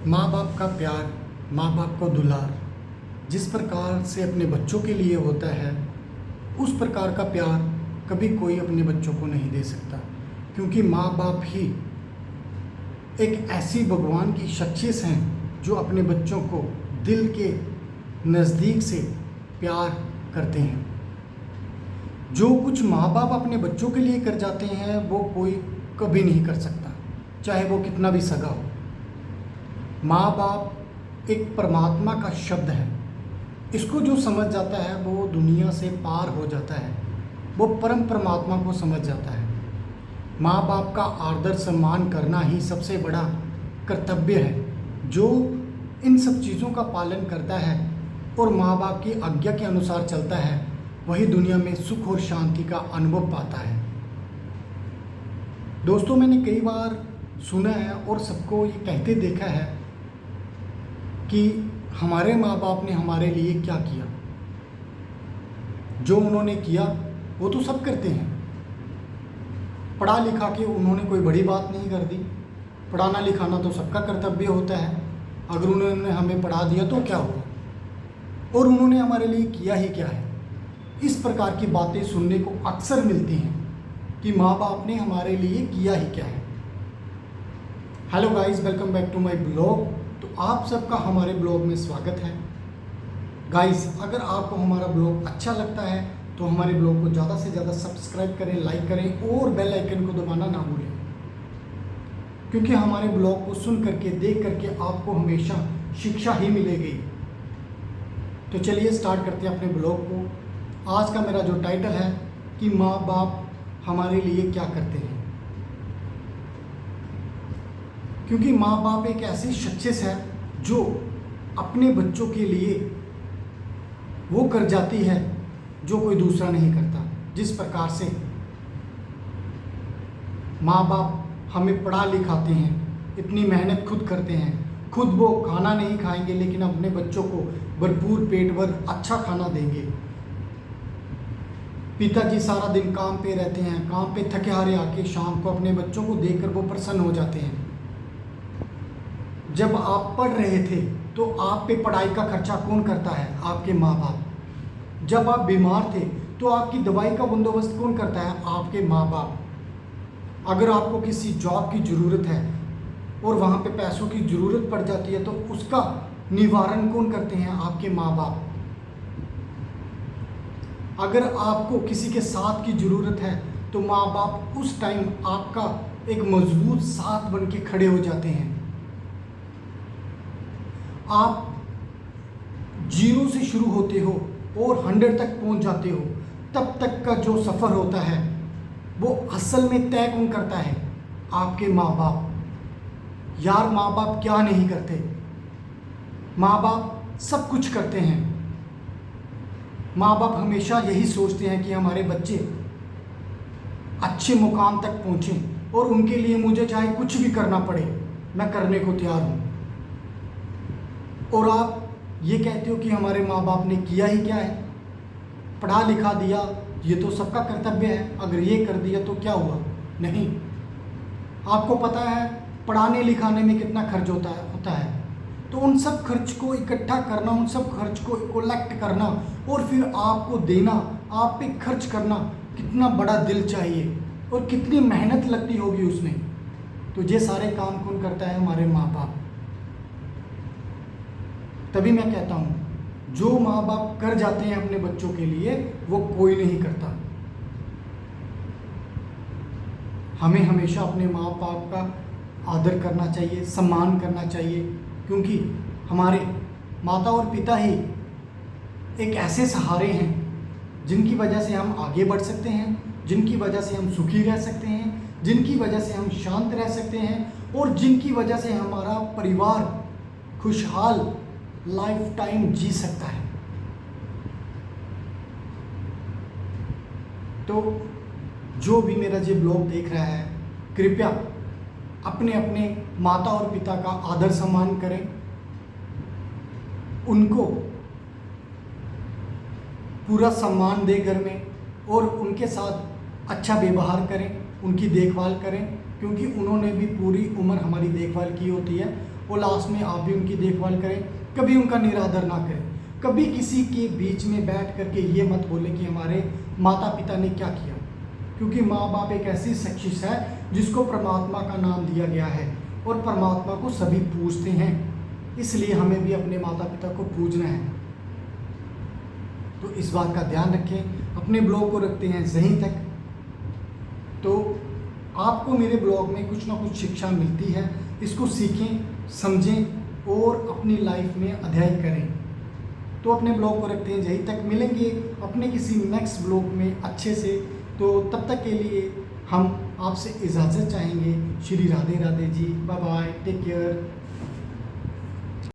माँ बाप का प्यार, माँ बाप को दुलार जिस प्रकार से अपने बच्चों के लिए होता है, उस प्रकार का प्यार कभी कोई अपने बच्चों को नहीं दे सकता। क्योंकि माँ बाप ही एक ऐसी भगवान की शख्सियत हैं जो अपने बच्चों को दिल के नज़दीक से प्यार करते हैं। जो कुछ माँ बाप अपने बच्चों के लिए कर जाते हैं वो कोई कभी नहीं कर सकता, चाहे वो कितना भी सगा हो। माँ बाप एक परमात्मा का शब्द है। इसको जो समझ जाता है वो दुनिया से पार हो जाता है, वो परम परमात्मा को समझ जाता है। माँ बाप का आदर सम्मान करना ही सबसे बड़ा कर्तव्य है। जो इन सब चीज़ों का पालन करता है और माँ बाप की आज्ञा के अनुसार चलता है, वही दुनिया में सुख और शांति का अनुभव पाता है। दोस्तों, मैंने कई बार सुना है और सबको ये कहते देखा है कि हमारे माँ बाप ने हमारे लिए क्या किया। जो उन्होंने किया वो तो सब करते हैं। पढ़ा लिखा के उन्होंने कोई बड़ी बात नहीं कर दी। पढ़ाना लिखाना तो सबका कर्तव्य होता है। अगर उन्होंने हमें पढ़ा दिया तो क्या हुआ, और उन्होंने हमारे लिए किया ही क्या है। इस प्रकार की बातें सुनने को अक्सर मिलती हैं कि माँ बाप ने हमारे लिए किया ही क्या है। Hello guys, welcome back to my blog. तो आप सबका हमारे ब्लॉग में स्वागत है। गाइस, अगर आपको हमारा ब्लॉग अच्छा लगता है तो हमारे ब्लॉग को ज़्यादा से ज़्यादा सब्सक्राइब करें, लाइक करें और बेल आइकन को दबाना ना भूलें, क्योंकि हमारे ब्लॉग को सुन करके, देख करके आपको हमेशा शिक्षा ही मिलेगी। तो चलिए स्टार्ट करते हैं अपने ब्लॉग को। आज का मेरा जो टाइटल है कि माँ बाप हमारे लिए क्या करते हैं। क्योंकि माँ बाप एक ऐसी शख्सियत है जो अपने बच्चों के लिए वो कर जाती है जो कोई दूसरा नहीं करता। जिस प्रकार से माँ बाप हमें पढ़ा लिखाते हैं, इतनी मेहनत खुद करते हैं, खुद वो खाना नहीं खाएंगे लेकिन अपने बच्चों को भरपूर पेट भर अच्छा खाना देंगे। पिताजी सारा दिन काम पे रहते हैं, काम पे थके हारे आके शाम को अपने बच्चों को देखकर वो प्रसन्न हो जाते हैं। जब आप पढ़ रहे थे तो आप पे पढ़ाई का खर्चा कौन करता है? आपके माँ बाप। जब आप बीमार थे तो आपकी दवाई का बंदोबस्त कौन करता है? आपके माँ बाप। अगर आपको किसी जॉब की ज़रूरत है और वहाँ पे पैसों की ज़रूरत पड़ जाती है तो उसका निवारण कौन करते हैं? आपके माँ बाप। अगर आपको किसी के साथ की ज़रूरत है तो माँ बाप उस टाइम आपका एक मजबूत साथ बन के खड़े हो जाते हैं। आप 0 से शुरू होते हो और 100 तक पहुंच जाते हो। तब तक का जो सफ़र होता है वो असल में तय कौन करता है? आपके माँ बाप। यार, माँ बाप क्या नहीं करते? माँ बाप सब कुछ करते हैं। माँ बाप हमेशा यही सोचते हैं कि हमारे बच्चे अच्छे मुकाम तक पहुँचें, और उनके लिए मुझे चाहे कुछ भी करना पड़े मैं करने को तैयार हूँ। और आप ये कहते हो कि हमारे माँ बाप ने किया ही क्या है? पढ़ा लिखा दिया, ये तो सबका कर्तव्य है। अगर ये कर दिया तो क्या हुआ? नहीं। आपको पता है पढ़ाने लिखाने में कितना खर्च होता है। तो उन सब खर्च को इकट्ठा करना, उन सब खर्च को कलेक्ट करना और फिर आपको देना, आप पे खर्च करना, कितना बड़ा दिल चाहिए और कितनी मेहनत लगती होगी उसमें। तो ये सारे काम कौन करता है? हमारे माँ बाप। तभी मैं कहता हूँ, जो माँ बाप कर जाते हैं अपने बच्चों के लिए वो कोई नहीं करता। हमें हमेशा अपने माँ बाप का आदर करना चाहिए, सम्मान करना चाहिए, क्योंकि हमारे माता और पिता ही एक ऐसे सहारे हैं जिनकी वजह से हम आगे बढ़ सकते हैं, जिनकी वजह से हम सुखी रह सकते हैं, जिनकी वजह से हम शांत रह सकते हैं, और जिनकी वजह से हमारा परिवार खुशहाल लाइफ टाइम जी सकता है। तो जो भी मेरा ये ब्लॉग देख रहा है, कृपया अपने अपने माता और पिता का आदर सम्मान करें, उनको पूरा सम्मान दें घर में, और उनके साथ अच्छा व्यवहार करें, उनकी देखभाल करें, क्योंकि उन्होंने भी पूरी उम्र हमारी देखभाल की होती है वो लास्ट में आप भी उनकी देखभाल करें, कभी उनका निरादर ना करें। कभी किसी के बीच में बैठ करके ये मत बोले कि हमारे माता पिता ने क्या किया, क्योंकि माँ बाप एक ऐसी शख्सियत है जिसको परमात्मा का नाम दिया गया है और परमात्मा को सभी पूजते हैं, इसलिए हमें भी अपने माता पिता को पूजना है। तो इस बात का ध्यान रखें। अपने ब्लॉग को रखते हैं यहीं तक। तो आपको मेरे ब्लॉग में कुछ ना कुछ शिक्षा मिलती है, इसको सीखें, समझें और अपनी लाइफ में अध्यय करें। तो अपने ब्लॉग को रखते हैं यहीं तक। मिलेंगे अपने किसी नेक्स्ट ब्लॉग में अच्छे से। तो तब तक के लिए हम आपसे इजाज़त चाहेंगे। Shri Radhe Radhe ji. Bye bye, take care.